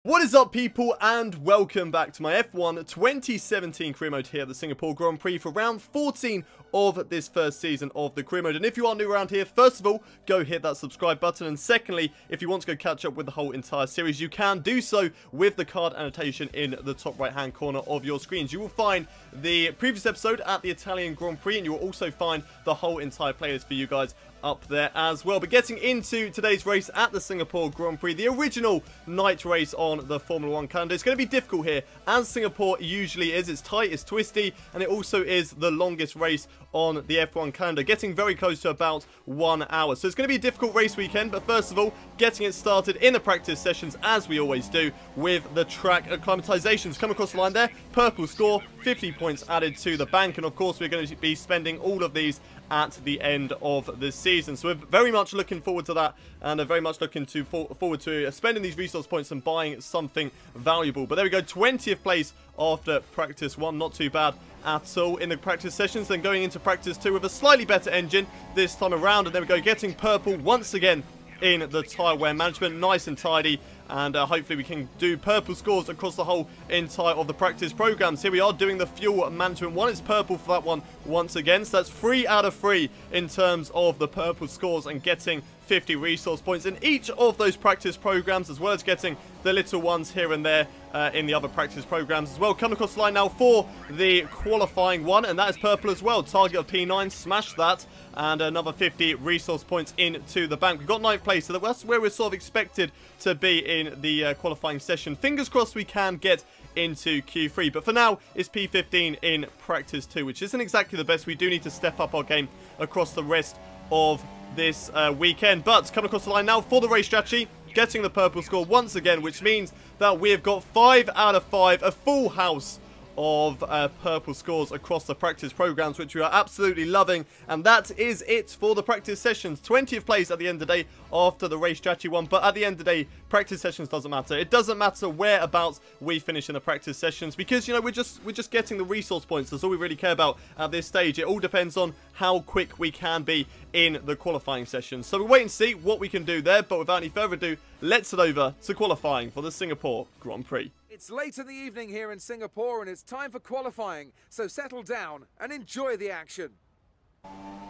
What is up, people, and welcome back to my F1 2017 career mode here at the Singapore Grand Prix for round 14 of this first season of the career mode. And if you are new around here, first of all, go hit that subscribe button, and secondly, if you want to go catch up with the whole entire series, you can do so with the card annotation in the top right hand corner of your screens. You will find the previous episode at the Italian Grand Prix, and you will also find the whole entire playlist for you guys up there as well. But getting into today's race at the Singapore Grand Prix, the original night race on the Formula 1 calendar, it's going to be difficult here, as Singapore usually is. It's tight, it's twisty, and it also is the longest race on the F1 calendar, getting very close to about 1 hour. So it's going to be a difficult race weekend, but first of all, getting it started in the practice sessions, as we always do, with the track acclimatizations. Come across the line there, purple score, 50 points added to the bank, and of course we're going to be spending all of these at the end of the season. So we're very much looking forward to that, and are very much looking forward to spending these resource points and buying something valuable. But there we go, 20th place after practice 1, not too bad at all in the practice sessions. Then going into practice 2 with a slightly better engine this time around, and there we go, getting purple once again in the tyre wear management, nice and tidy, and hopefully we can do purple scores across the whole entire of the practice programs. Here we are doing the fuel management one. It's purple for that one once again, so that's 3 out of 3 in terms of the purple scores, and getting 50 resource points in each of those practice programs, as well as getting the little ones here and there in the other practice programs as well. Coming across the line now for the qualifying one, and that is purple as well. Target of P9, smash that, and another 50 resource points into the bank. We've got 9th place, so that's where we're sort of expected to be in the qualifying session. Fingers crossed we can get into Q3, but for now it's P15 in practice 2, which isn't exactly the best. We do need to step up our game across the rest of this weekend. But coming across the line now for the race strategy, getting the purple score once again, which means that we have got 5 out of 5, a full house of purple scores across the practice programs, which we are absolutely loving. And that is it for the practice sessions. 20th place at the end of the day after the race strategy one, but at the end of the day, practice sessions doesn't matter. It doesn't matter whereabouts we finish in the practice sessions, because, you know, we're just getting the resource points. That's all we really care about at this stage. It all depends on how quick we can be in the qualifying sessions. So we'll wait and see what we can do there, but without any further ado, let's head over to qualifying for the Singapore Grand Prix. It's late in the evening here in Singapore, and it's time for qualifying, so settle down and enjoy the action.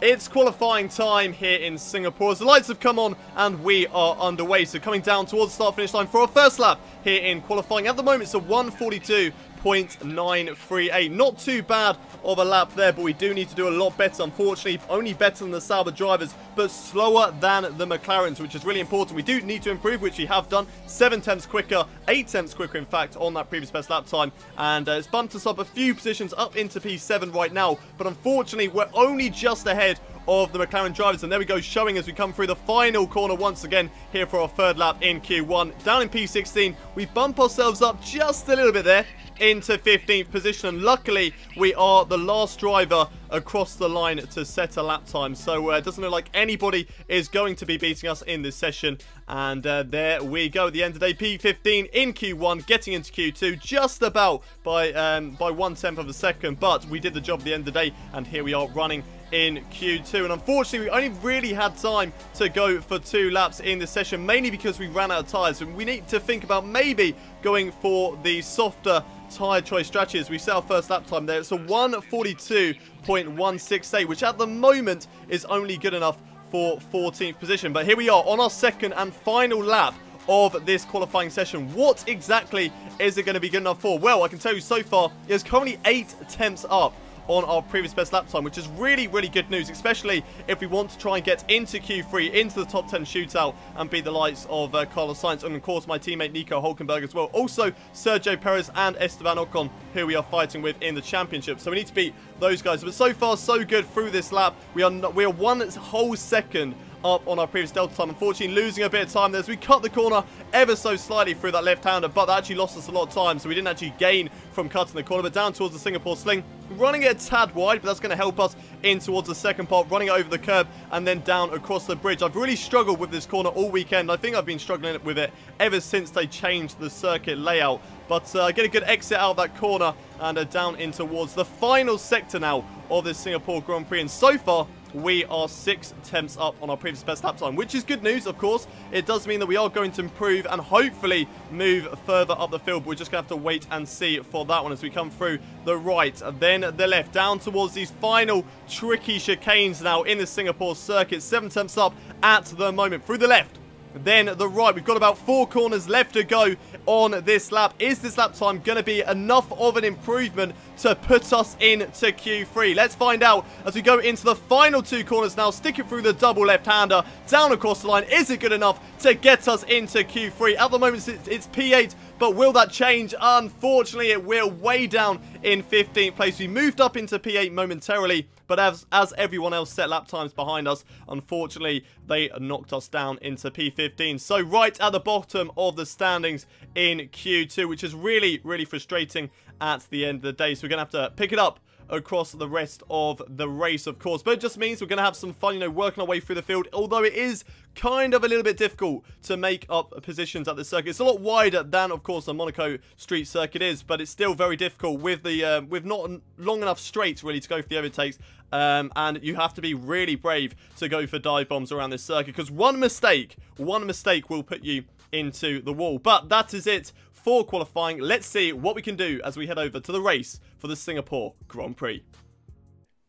It's qualifying time here in Singapore as the lights have come on and we are underway. So coming down towards the start-finish line for our first lap here in qualifying. At the moment it's a 1:42.938. Not too bad of a lap there, but we do need to do a lot better. Unfortunately, only better than the Sauber drivers, but slower than the McLarens, which is really important. We do need to improve, which we have done. 7 tenths quicker, 8 tenths quicker, in fact, on that previous best lap time. And it's bumped us up a few positions up into P7 right now. But unfortunately, we're only just ahead of the McLaren drivers, and there we go, showing as we come through the final corner once again here for our third lap in Q1. Down in P16, we bump ourselves up just a little bit there into 15th position, and luckily we are the last driver across the line to set a lap time, so it doesn't look like anybody is going to be beating us in this session. And there we go, at the end of the day, P15 in Q1, getting into Q2 just about by 1/10 of a second, but we did the job at the end of the day, and here we are running in Q2. And unfortunately, we only really had time to go for 2 laps in this session, mainly because we ran out of tyres, and we need to think about maybe going for the softer tyre choice strategy as we set our first lap time there. It's a 1:42.168, which at the moment is only good enough for 14th position. But here we are on our second and final lap of this qualifying session. What exactly is it going to be good enough for? Well, I can tell you so far, it's currently 8 tenths up on our previous best lap time, which is really, really good news, especially if we want to try and get into Q3, into the top 10 shootout, and beat the likes of Carlos Sainz, and of course my teammate Nico Hülkenberg as well. Also Sergio Perez and Esteban Ocon, who we are fighting with in the championship. So we need to beat those guys. But so far, so good through this lap. We are 1 whole second up on our previous delta time. Unfortunately, losing a bit of time there as we cut the corner ever so slightly through that left-hander, but that actually lost us a lot of time, so we didn't actually gain from cutting the corner. But down towards the Singapore Sling, running it a tad wide, but that's going to help us in towards the second part, running it over the curb and then down across the bridge. I've really struggled with this corner all weekend. I think I've been struggling with it ever since they changed the circuit layout. But get a good exit out of that corner and down in towards the final sector now of this Singapore Grand Prix. And so far, we are 6 tenths up on our previous best lap time, which is good news, of course. It does mean that we are going to improve and hopefully move further up the field, but we're just going to have to wait and see for that one as we come through the right, then the left, down towards these final tricky chicanes now in the Singapore circuit. 7 tenths up at the moment through the left. Then the right. We've got about 4 corners left to go on this lap. Is this lap time going to be enough of an improvement to put us into Q3? Let's find out as we go into the final 2 corners now. Stick it through the double left-hander down across the line. Is it good enough to get us into Q3? At the moment, it's P8, but will that change? Unfortunately, it will. Way down in 15th place. We moved up into P8 momentarily, but as everyone else set lap times behind us, unfortunately, they knocked us down into P15. So right at the bottom of the standings in Q2, which is really, really frustrating at the end of the day. So we're going to have to pick it up across the rest of the race, of course. But it just means we're going to have some fun, you know, working our way through the field. Although it is kind of a little bit difficult to make up positions at the circuit. It's a lot wider than, of course, a Monaco street circuit is, but it's still very difficult with the with not long enough straights really to go for the overtakes. And you have to be really brave to go for dive bombs around this circuit, because one mistake will put you into the wall. But that is it for qualifying. Let's see what we can do as we head over to the race for the Singapore Grand Prix.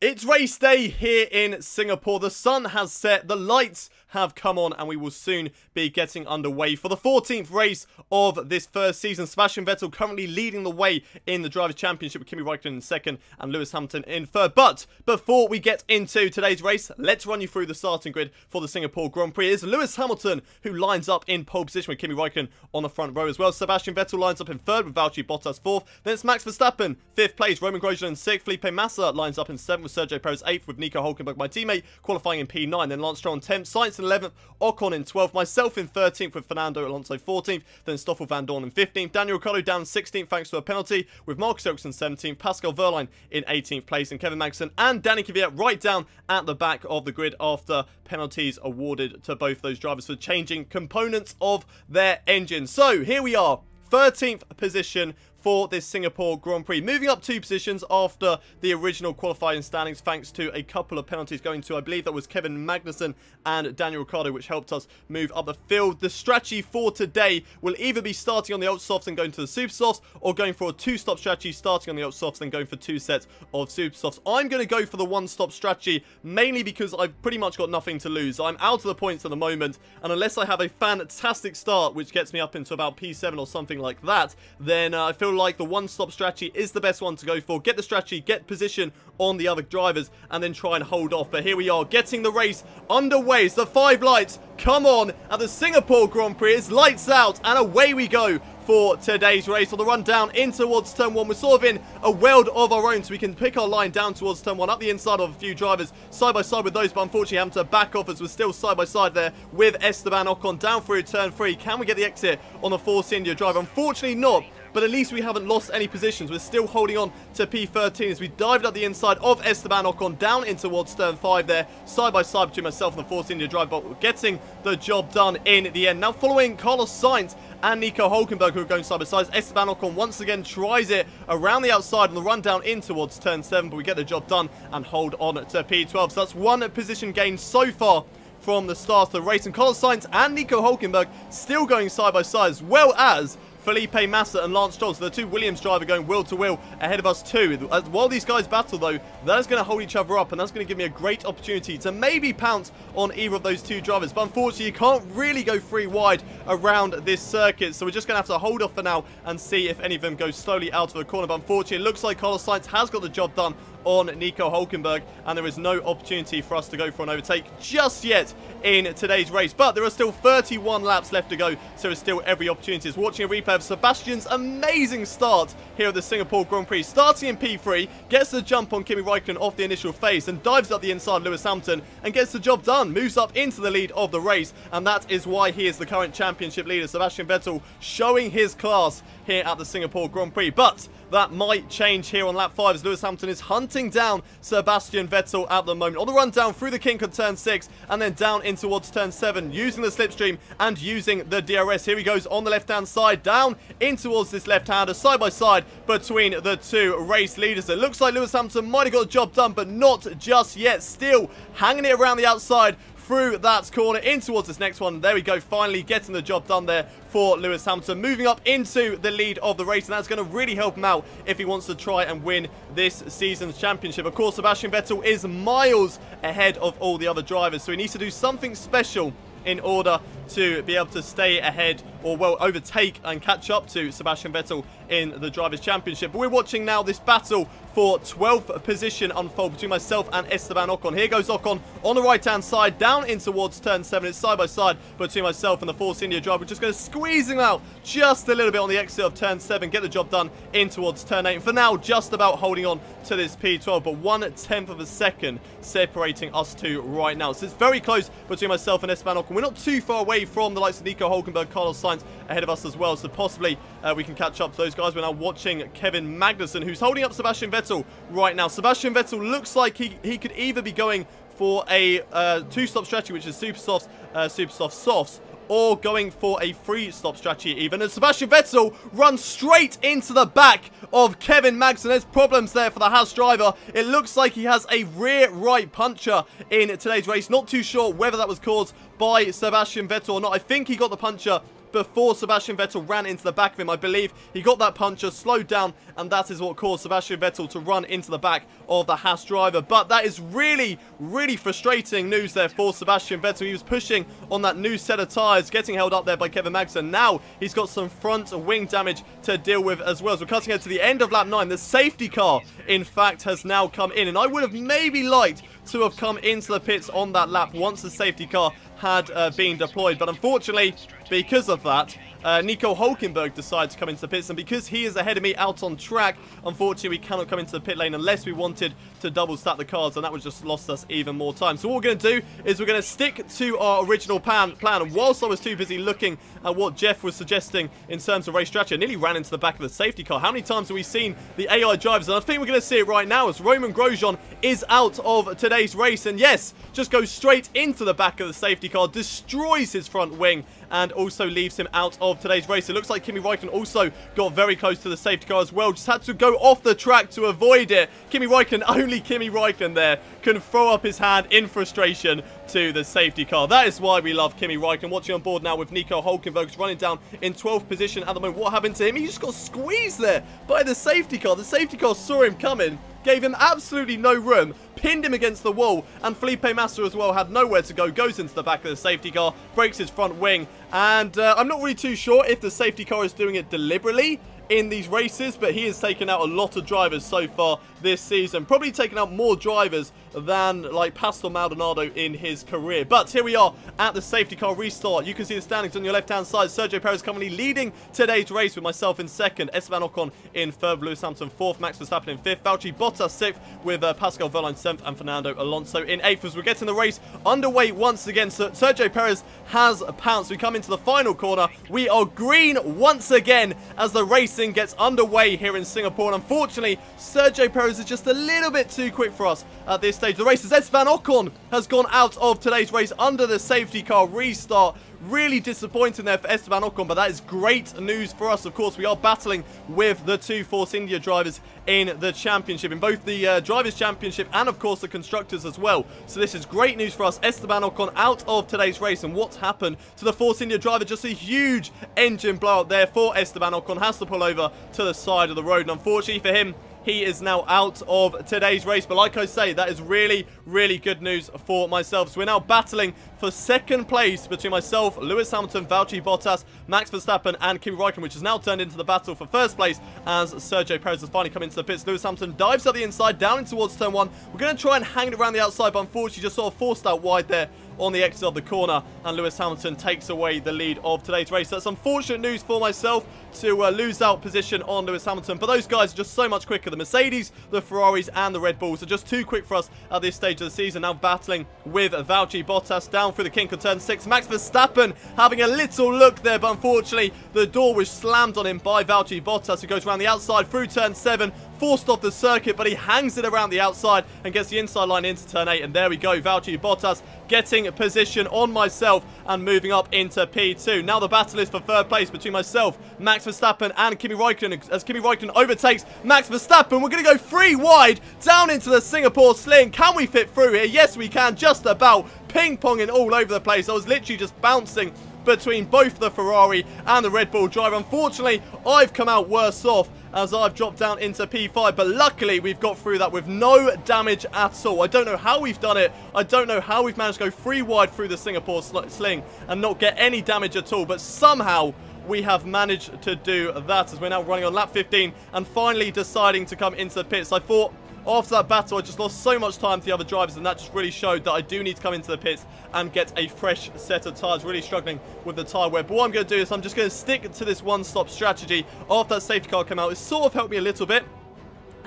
It's race day here in Singapore. The sun has set, the lights have come on, and we will soon be getting underway for the 14th race of this first season. Sebastian Vettel currently leading the way in the Drivers' Championship with Kimi Räikkönen in second and Lewis Hamilton in third. But before we get into today's race, let's run you through the starting grid for the Singapore Grand Prix. It's Lewis Hamilton who lines up in pole position with Kimi Räikkönen on the front row as well. Sebastian Vettel lines up in third with Valtteri Bottas fourth. Then it's Max Verstappen, 5th place. Roman Grosjean in 6th. Felipe Massa lines up in 7th with Sergio Perez 8th with Nico Hülkenberg, my teammate, qualifying in P9. Then Lance Stroll in 10th. Sainz in 11th. Ocon in 12th. Myself in 13th with Fernando Alonso 14th. Then Stoffel Van Dorn in 15th. Daniel Ricciardo down 16th thanks to a penalty with Marcus Ericsson 17th. Pascal Wehrlein in 18th place. And Kevin Magnussen and Danny Kvyat right down at the back of the grid after penalties awarded to both those drivers for changing components of their engine. So here we are. 13th position for this Singapore Grand Prix. Moving up 2 positions after the original qualifying standings thanks to a couple of penalties going to, I believe that was Kevin Magnussen and Daniel Ricciardo, which helped us move up the field. The strategy for today will either be starting on the ultra softs and going to the super softs, or going for a 2-stop strategy, starting on the ultra softs and going for 2 sets of super softs. I'm going to go for the 1-stop strategy, mainly because I've pretty much got nothing to lose. I'm out of the points at the moment, and unless I have a fantastic start, which gets me up into about P7 or something like that, then I feel like the 1-stop strategy is the best one to go for. Get the strategy, get position on the other drivers, and then try and hold off. But here we are, getting the race underway. It's the 5 lights come on at the Singapore Grand Prix. It's lights out, and away we go for today's race. On the run down in towards turn 1, we're sort of in a world of our own, so we can pick our line down towards turn 1, up the inside of a few drivers, side by side with those, but unfortunately having to back off as we're still side by side there with Esteban Ocon down through turn 3. Can we get the exit on the Force India driver? Unfortunately not, but at least we haven't lost any positions. We're still holding on to P13 as we dived up the inside of Esteban Ocon down in towards turn 5 there, side by side between myself and the Force India driver, but we're getting the job done in the end. Now following Carlos Sainz and Nico Hülkenberg, who are going side by side, Esteban Ocon once again tries it around the outside on the run down in towards turn 7, but we get the job done and hold on to P12. So that's 1 position gain so far from the start of the race, and Carlos Sainz and Nico Hülkenberg still going side by side, as well as Felipe Massa and Lance Stroll. So the 2 Williams drivers going wheel to wheel ahead of us too. While these guys battle though, that is going to hold each other up, and that's going to give me a great opportunity to maybe pounce on either of those 2 drivers. But unfortunately, you can't really go 3 wide around this circuit, so we're just going to have to hold off for now and see if any of them go slowly out of the corner. But unfortunately, it looks like Carlos Sainz has got the job done on Nico Hülkenberg, and there is no opportunity for us to go for an overtake just yet in today's race. But there are still 31 laps left to go, so there's still every opportunity. It's watching a replay of Sebastian's amazing start here at the Singapore Grand Prix. Starting in P3, gets the jump on Kimi Räikkönen off the initial phase and dives up the inside Lewis Hamilton and gets the job done. Moves up into the lead of the race, and that is why he is the current championship leader. Sebastian Vettel showing his class here at the Singapore Grand Prix. But that might change here on lap 5 as Lewis Hamilton is hunting down Sebastian Vettel at the moment. On the run down through the kink on turn 6 and then down in towards turn 7 using the slipstream and using the DRS. Here he goes on the left-hand side, down in towards this left-hander, side by side between the two race leaders. It looks like Lewis Hamilton might have got the job done, but not just yet. Still hanging it around the outside through that corner in towards this next one. There we go, finally getting the job done there for Lewis Hamilton, moving up into the lead of the race, and that's going to really help him out if he wants to try and win this season's championship. Of course, Sebastian Vettel is miles ahead of all the other drivers, so he needs to do something special in order to be able to stay ahead or, well, overtake and catch up to Sebastian Vettel in the Drivers' Championship. But we're watching now this battle for 12th position unfold between myself and Esteban Ocon. Here goes Ocon on the right-hand side, down in towards turn 7. It's side by side between myself and the Force India driver. We're just going to squeeze him out just a little bit on the exit of turn 7, get the job done in towards turn 8. And for now, just about holding on to this P12, but 1/10 of a second separating us two right now. So it's very close between myself and Esteban Ocon. We're not too far away from the likes of Nico Hülkenberg, Carlos Sainz ahead of us as well, so possibly we can catch up to those guys. We're now watching Kevin Magnussen, who's holding up Sebastian Vettel right now. Sebastian Vettel looks like he could either be going for a two-stop strategy, which is super soft softs, or going for a three-stop strategy even. And Sebastian Vettel runs straight into the back of Kevin Magnussen. There's problems there for the Haas driver. It looks like he has a rear right puncher in today's race. Not too sure whether that was caused by Sebastian Vettel or not. I think he got the puncher before Sebastian Vettel ran into the back of him. I believe he got that puncher, slowed down, and that is what caused Sebastian Vettel to run into the back of the Haas driver. But that is really, really frustrating news there for Sebastian Vettel. He was pushing on that new set of tyres, getting held up there by Kevin Magnussen. Now he's got some front wing damage to deal with as well. So we're cutting ahead to the end of lap 9. The safety car, in fact, has now come in, and I would have maybe liked to have come into the pits on that lap once the safety car had been deployed, but unfortunately, because of that, Nico Hülkenberg decided to come into the pits, and because he is ahead of me out on track, unfortunately, we cannot come into the pit lane unless we wanted to double stack the cars, and that would just lost us even more time. So what we're going to do is we're going to stick to our original plan, and whilst I was too busy looking at what Jeff was suggesting in terms of race strategy, I nearly ran into the back of the safety car. How many times have we seen the AI drivers? And I think we're going to see it right now as Romain Grosjean is out of today's race, and yes, just goes straight into the back of the safety car, destroys his front wing, and also leaves him out of today's race. It looks like Kimi Räikkönen also got very close to the safety car as well. Just had to go off the track to avoid it. Kimi Räikkönen, only Kimi Räikkönen there, can throw up his hand in frustration to the safety car. That is why we love Kimi Räikkönen. Watching on board now with Nico Hülkenberg, who's running down in 12th position at the moment. What happened to him? He just got squeezed there by the safety car. The safety car saw him coming, gave him absolutely no room, pinned him against the wall, and Felipe Massa as well had nowhere to go, goes into the back of the safety car, breaks his front wing, and I'm not really too sure if the safety car is doing it deliberately in these races, but he has taken out a lot of drivers so far this season. Probably taken out more drivers than like Pastor Maldonado in his career. But here we are at the safety car restart. You can see the standings on your left-hand side. Sergio Perez currently leading today's race with myself in second, Esteban Ocon in third, Lewis Hamilton fourth, Max Verstappen in fifth, Valtteri Bottas sixth, with Pascal Wehrlein seventh, and Fernando Alonso in eighth. As we're getting the race underway once again, so Sergio Perez has pounced. We come into the final corner. We are green once again as the racing gets underway here in Singapore, and unfortunately, Sergio Perez is just a little bit too quick for us at this stage of the race, as Esteban Ocon has gone out of today's race under the safety car restart. Really disappointing there for Esteban Ocon, but that is great news for us. Of course, we are battling with the two Force India drivers in the championship, in both the Drivers' Championship and, of course, the Constructors as well. So this is great news for us. Esteban Ocon out of today's race, and what's happened to the Force India driver? Just a huge engine blowout there for Esteban Ocon. Has to pull over to the side of the road, and unfortunately for him, he is now out of today's race. But like I say, that is really, really good news for myself. So we're now battling for second place between myself, Lewis Hamilton, Valtteri Bottas, Max Verstappen, and Kimi Räikkönen, which has now turned into the battle for first place as Sergio Perez has finally come into the pits. Lewis Hamilton dives up the inside, down in towards turn 1. We're going to try and hang it around the outside, but unfortunately just sort of forced out wide there on the exit of the corner, and Lewis Hamilton takes away the lead of today's race. That's unfortunate news for myself to lose out position on Lewis Hamilton, but those guys are just so much quicker. The Mercedes, the Ferraris, and the Red Bulls are just too quick for us at this stage of the season. Now battling with Valtteri Bottas down through the kink of turn 6. Max Verstappen having a little look there, but unfortunately the door was slammed on him by Valtteri Bottas, who goes around the outside through turn 7, forced off the circuit, but he hangs it around the outside and gets the inside line into turn 8. And there we go, Valtteri Bottas getting position on myself and moving up into P2. Now the battle is for third place between myself, Max Verstappen, and Kimi Raikkonen, as Kimi Raikkonen overtakes Max Verstappen. We're going to go 3 wide down into the Singapore Sling. Can we fit through here? Yes, we can, just about. Ping-ponging all over the place. I was literally just bouncing between both the Ferrari and the Red Bull driver. Unfortunately, I've come out worse off as I've dropped down into P5, but luckily we've got through that with no damage at all. I don't know how we've done it. I don't know how we've managed to go 3 wide through the Singapore Sling and not get any damage at all, but somehow we have managed to do that as we're now running on lap 15 and finally deciding to come into the pits. I thought after that battle, I just lost so much time to the other drivers, and that just really showed that I do need to come into the pits and get a fresh set of tyres. Really struggling with the tyre wear. But what I'm going to do is I'm just going to stick to this one-stop strategy. After that safety car came out, it sort of helped me a little bit,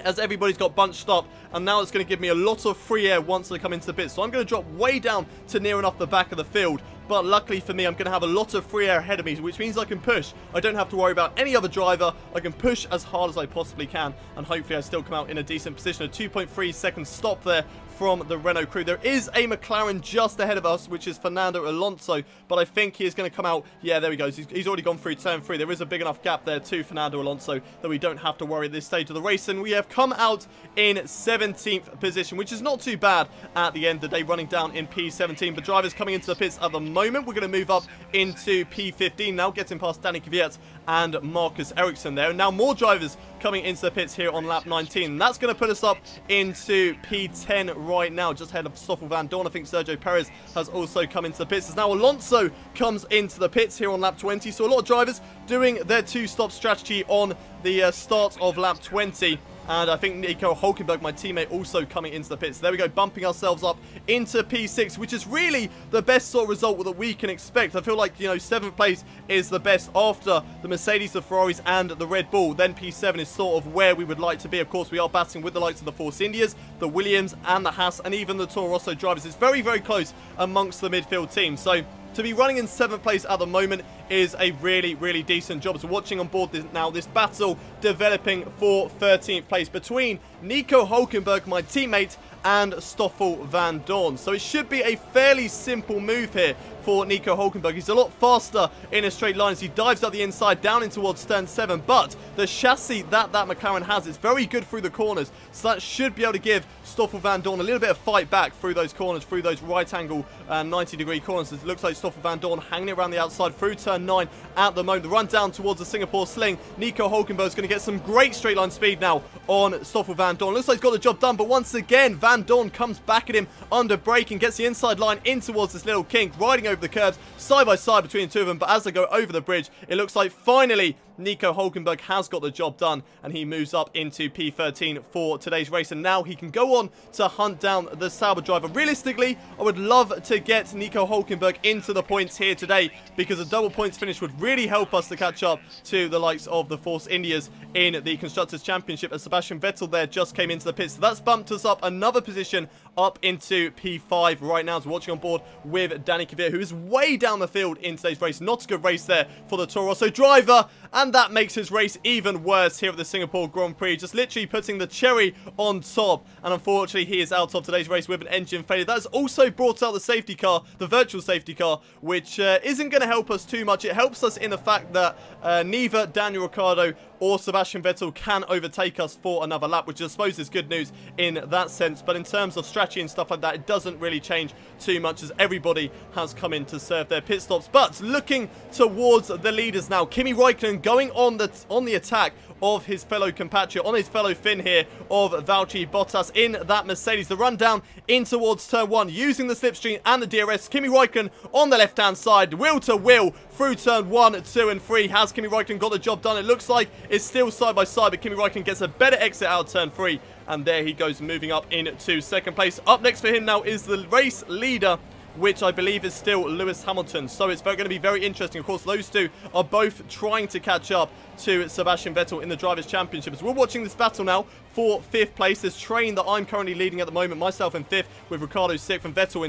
as everybody's got bunched up, and now it's going to give me a lot of free air once I come into the pits. So I'm going to drop way down to near enough the back of the field, but luckily for me, I'm going to have a lot of free air ahead of me, which means I can push. I don't have to worry about any other driver. I can push as hard as I possibly can, and hopefully I still come out in a decent position. A 2.3 second stop there from the Renault crew. There is a McLaren just ahead of us, which is Fernando Alonso, but I think he is going to come out. Yeah, there he goes. He's already gone through turn 3. There is a big enough gap there to Fernando Alonso that we don't have to worry at this stage of the race, and we have come out in 17th position, which is not too bad at the end of the day, running down in P17. But drivers coming into the pits at the moment, we're going to move up into P15 now, getting past Danny Kvyat and Marcus Ericsson there. And now more drivers coming into the pits here on lap 19. And that's going to put us up into P10 right now, just ahead of Stoffel Van Dorn. I think Sergio Perez has also come into the pits. As now Alonso comes into the pits here on lap 20. So a lot of drivers doing their 2-stop strategy on the start of lap 20. And I think Nico Hülkenberg, my teammate, also coming into the pits. There we go, bumping ourselves up into P6, which is really the best sort of result that we can expect. I feel like, you know, 7th place is the best after the Mercedes, the Ferraris, and the Red Bull. Then P7 is sort of where we would like to be. Of course, we are battling with the likes of the Force Indias, the Williams, and the Haas, and even the Toro Rosso drivers. It's very, very close amongst the midfield team. So to be running in 7th place at the moment is a really, really decent job. So watching on board this battle developing for 13th place between Nico Hülkenberg, my teammate, and Stoffel Van Dorn. So it should be a fairly simple move here for Nico Hülkenberg. He's a lot faster in a straight line as he dives up the inside down in towards turn 7, but the chassis that McLaren has is very good through the corners, so that should be able to give Stoffel Van Dorn a little bit of fight back through those corners, through those right angle 90-degree corners. It looks like Stoffel Van Dorn hanging around the outside through turn 9 at the moment. The run down towards the Singapore Sling. Nico Hülkenberg is going to get some great straight line speed now on Stoffel Van Dorn. Looks like he's got the job done, but once again Van Dorn comes back at him under brake and gets the inside line in towards this little kink, riding over the curbs side by side between the two of them. But as they go over the bridge, it looks like finally Nico Hülkenberg has got the job done, and he moves up into P13 for today's race, and now he can go on to hunt down the Sauber driver. Realistically, I would love to get Nico Hülkenberg into the points here today, because a double points finish would really help us to catch up to the likes of the Force Indias in the Constructors' Championship, as Sebastian Vettel there just came into the pits. So that's bumped us up another position up into P5 right now, as we're watching on board with Danny Kvyat, who is way down the field in today's race. Not a good race there for the Toro Rosso driver, and that makes his race even worse here at the Singapore Grand Prix, just literally putting the cherry on top. And unfortunately, he is out of today's race with an engine failure. That has also brought out the safety car, the virtual safety car, which isn't going to help us too much. It helps us in the fact that neither Daniel Ricciardo or Sebastian Vettel can overtake us for another lap, which I suppose is good news in that sense. But in terms of strategy and stuff like that, it doesn't really change too much, as everybody has come in to serve their pit stops. But looking towards the leaders now, Kimi Raikkonen going on the attack of his fellow compatriot, on his fellow Finn here of Valtteri Bottas in that Mercedes. The run down in towards turn 1 using the slipstream and the DRS. Kimi Raikkonen on the left hand side, wheel to wheel through turn 1, 2 and 3. Has Kimi Raikkonen got the job done? It looks like it's still side by side, but Kimi Raikkonen gets a better exit out of turn 3, and there he goes, moving up into 2nd place. Up next for him now is the race leader, which I believe is still Lewis Hamilton. So it's going to be very interesting. Of course, those two are both trying to catch up to Sebastian Vettel in the Drivers' Championship. So we're watching this battle now for 5th place. This train that I'm currently leading at the moment, myself in 5th, with Ricciardo 6th and Vettel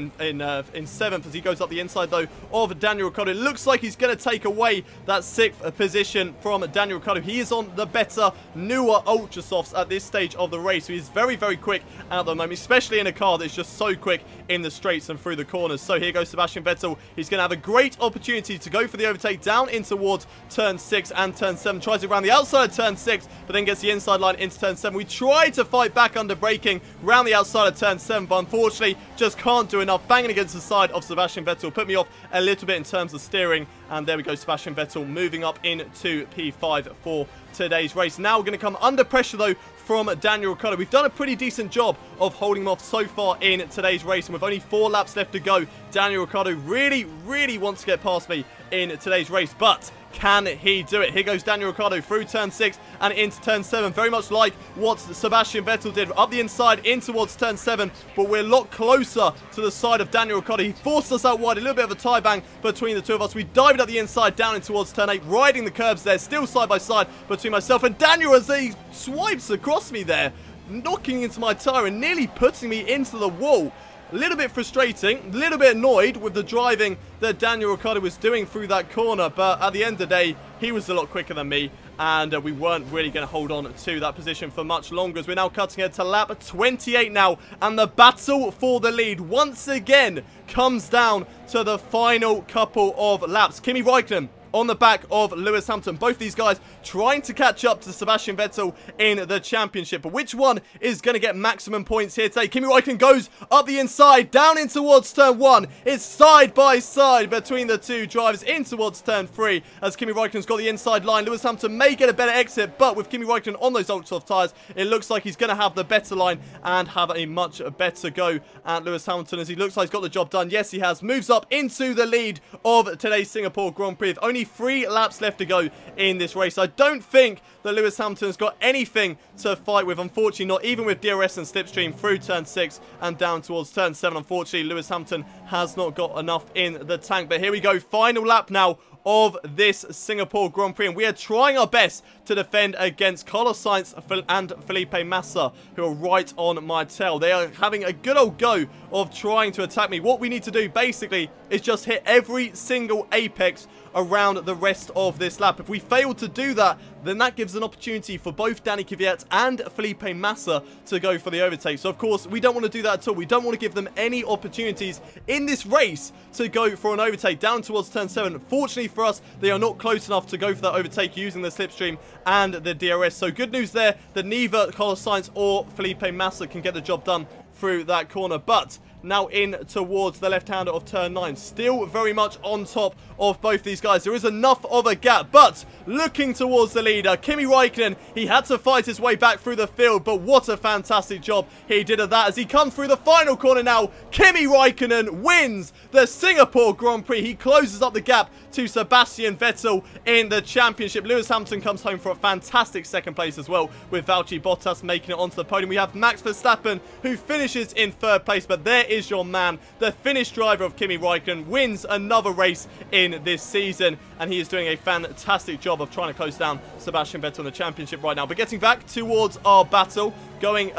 in 7th as he goes up the inside, though, of Daniel Ricciardo. It looks like he's going to take away that 6th position from Daniel Ricciardo. He is on the better, newer Ultra Softs at this stage of the race. So he's very, very quick at the moment, especially in a car that's just so quick in the straights and through the corners. So here goes Sebastian Vettel. He's going to have a great opportunity to go for the overtake down in towards turn 6 and turn 7. Tries it around the outside of turn 6, but then gets the inside line into turn 7. We tried to fight back under braking around the outside of turn 7, but unfortunately just can't do enough. Banging against the side of Sebastian Vettel. Put me off a little bit in terms of steering. And there we go, Sebastian Vettel moving up into P5 for today's race. Now we're going to come under pressure, though, from Daniel Ricciardo. We've done a pretty decent job of holding him off so far in today's race, and with only 4 laps left to go, Daniel Ricciardo really, really wants to get past me in today's race, but can he do it? Here goes Daniel Ricciardo through turn 6 and into turn 7. Very much like what Sebastian Vettel did up the inside in towards turn 7, but we're a lot closer to the side of Daniel Ricciardo. He forced us out wide, a little bit of a tie bang between the two of us. We dived up the inside down in towards turn 8, riding the curbs there, still side by side between myself and Daniel as he swipes across me there, knocking into my tyre and nearly putting me into the wall. A little bit frustrating, a little bit annoyed with the driving that Daniel Ricciardo was doing through that corner, but at the end of the day, he was a lot quicker than me, and we weren't really going to hold on to that position for much longer, as we're now cutting ahead to lap 28 now, and the battle for the lead once again comes down to the final couple of laps. Kimi Räikkönen on the back of Lewis Hamilton. Both these guys trying to catch up to Sebastian Vettel in the championship. But which one is going to get maximum points here today? Kimi Räikkönen goes up the inside, down in towards turn 1. It's side by side between the two drivers in towards turn 3 as Kimi Räikkönen's got the inside line. Lewis Hamilton may get a better exit, but with Kimi Räikkönen on those ultra soft tyres, it looks like he's going to have the better line and have a much better go at Lewis Hamilton, as he looks like he's got the job done. Yes, he has. Moves up into the lead of today's Singapore Grand Prix with only 3 laps left to go in this race. I don't think that Lewis Hamilton's got anything to fight with, unfortunately, not even with DRS and slipstream through turn 6 and down towards turn 7. Unfortunately, Lewis Hamilton has not got enough in the tank. But here we go, final lap now of this Singapore Grand Prix, and we are trying our best to defend against Carlos Sainz and Felipe Massa, who are right on my tail. They are having a good old go of trying to attack me. What we need to do basically is just hit every single apex around the rest of this lap. If we fail to do that, then that gives an opportunity for both Danny Kvyat and Felipe Massa to go for the overtake. So of course, we don't want to do that at all. We don't want to give them any opportunities in this race to go for an overtake down towards turn 7. Fortunately for us, they are not close enough to go for that overtake using the slipstream and the DRS. So good news there that neither Carlos Sainz or Felipe Massa can get the job done through that corner. But now in towards the left-hander of turn 9. Still very much on top of both these guys. There is enough of a gap, but looking towards the leader, Kimi Räikkönen, he had to fight his way back through the field, but what a fantastic job he did of that as he comes through the final corner now. Kimi Räikkönen wins the Singapore Grand Prix. He closes up the gap to Sebastian Vettel in the championship. Lewis Hamilton comes home for a fantastic second place as well, with Valtteri Bottas making it onto the podium. We have Max Verstappen, who finishes in 3rd place, but there is your man. The Finnish driver of Kimi Räikkönen wins another race in this season, and he is doing a fantastic job of trying to close down Sebastian Vettel in the championship right now. But getting back towards our battle, going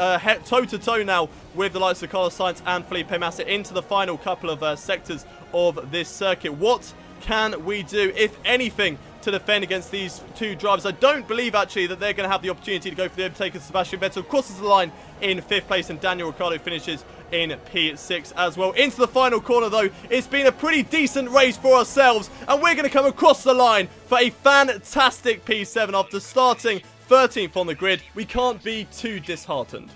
toe-to-toe now with the likes of Carlos Sainz and Felipe Massa into the final couple of sectors of this circuit. What can we do, if anything, to defend against these two drivers? I don't believe actually that they're going to have the opportunity to go for the overtake of Sebastian Vettel. Crosses the line in 5th place, and Daniel Ricciardo finishes in P6 as well. Into the final corner though, it's been a pretty decent race for ourselves, and we're going to come across the line for a fantastic P7 after starting 13th on the grid. We can't be too disheartened.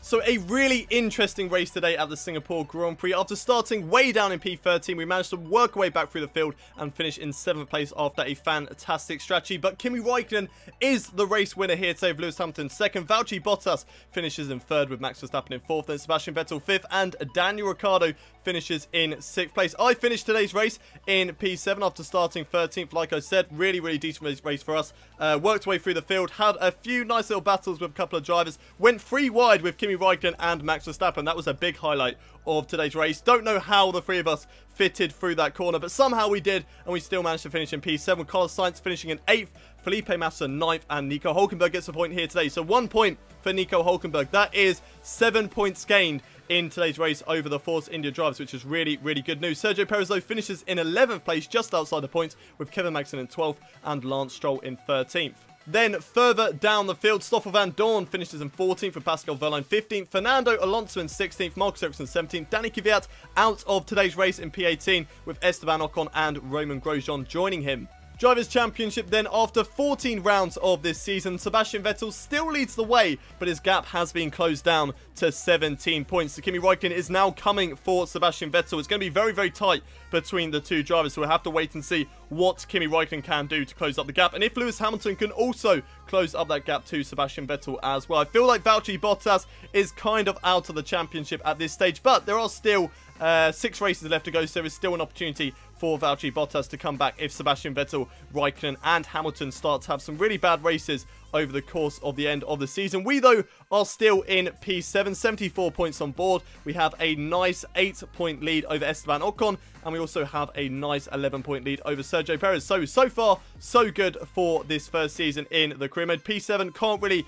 So a really interesting race today at the Singapore Grand Prix. After starting way down in P13, we managed to work our way back through the field and finish in 7th place after a fantastic strategy. But Kimi Raikkonen is the race winner here today with Lewis Hamilton 2nd. Valtteri Bottas finishes in 3rd with Max Verstappen in 4th. Then Sebastian Vettel 5th and Daniel Ricciardo finishes in 6th place. I finished today's race in P7 after starting 13th. Like I said, really decent race for us. Worked way through the field, had a few nice little battles with a couple of drivers. Went 3 wide with Kimi Raikkonen and Max Verstappen. That was a big highlight of today's race. Don't know how the 3 of us fitted through that corner, but somehow we did, and we still managed to finish in P7. Carlos Sainz finishing in 8th, Felipe Massa 9th, and Nico Hülkenberg gets a point here today. So 1 point for Nico Hülkenberg. That is 7 points gained in today's race over the Force India drivers, which is really good news. Sergio Perez, though, finishes in 11th place, just outside the points, with Kevin Magnussen in 12th and Lance Stroll in 13th. Then further down the field, Stoffel van Dorn finishes in 14th with Pascal Wehrlein 15th, Fernando Alonso in 16th, Marcus Ericsson 17th, Danny Kvyat out of today's race in P18 with Esteban Ocon and Romain Grosjean joining him. Drivers' Championship then, after 14 rounds of this season, Sebastian Vettel still leads the way, but his gap has been closed down to 17 points. So Kimi Raikkonen is now coming for Sebastian Vettel. It's going to be very tight between the 2 drivers, so we'll have to wait and see what Kimi Raikkonen can do to close up the gap, and if Lewis Hamilton can also close up that gap to Sebastian Vettel as well. I feel like Valtteri Bottas is kind of out of the championship at this stage, but there are still 6 races left to go, so there is still an opportunity for Valtteri Bottas to come back if Sebastian Vettel, Raikkonen and Hamilton start to have some really bad races over the course of the end of the season. We, though, are still in P7, 74 points on board. We have a nice 8-point lead over Esteban Ocon, and we also have a nice 11-point lead over Sergio Perez. So far, so good for this first season in the career mode. P7 can't really,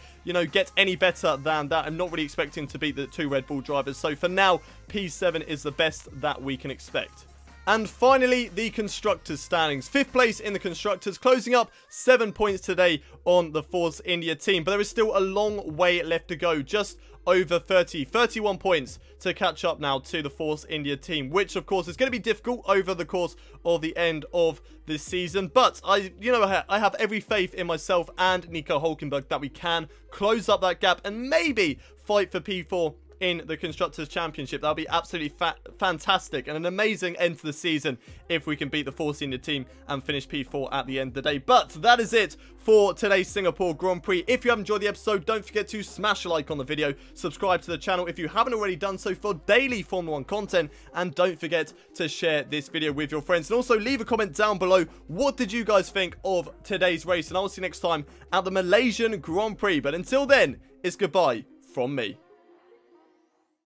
get any better than that. I'm not really expecting to beat the 2 Red Bull drivers. So for now, P7 is the best that we can expect. And finally, the Constructors standings. 5th place in the Constructors, closing up 7 points today on the Force India team. But there is still a long way left to go. Just over 31 points to catch up now to the Force India team, which of course is going to be difficult over the course of the end of this season. But I have every faith in myself and Nico Hülkenberg that we can close up that gap and maybe fight for P4 in the Constructors' Championship. That'll be absolutely fantastic and an amazing end to the season if we can beat the Force India team and finish P4 at the end of the day. But that is it for today's Singapore Grand Prix. If you have enjoyed the episode, don't forget to smash a like on the video, subscribe to the channel if you haven't already done so for daily Formula 1 content, and don't forget to share this video with your friends. And also leave a comment down below, what did you guys think of today's race? And I'll see you next time at the Malaysian Grand Prix. But until then, it's goodbye from me.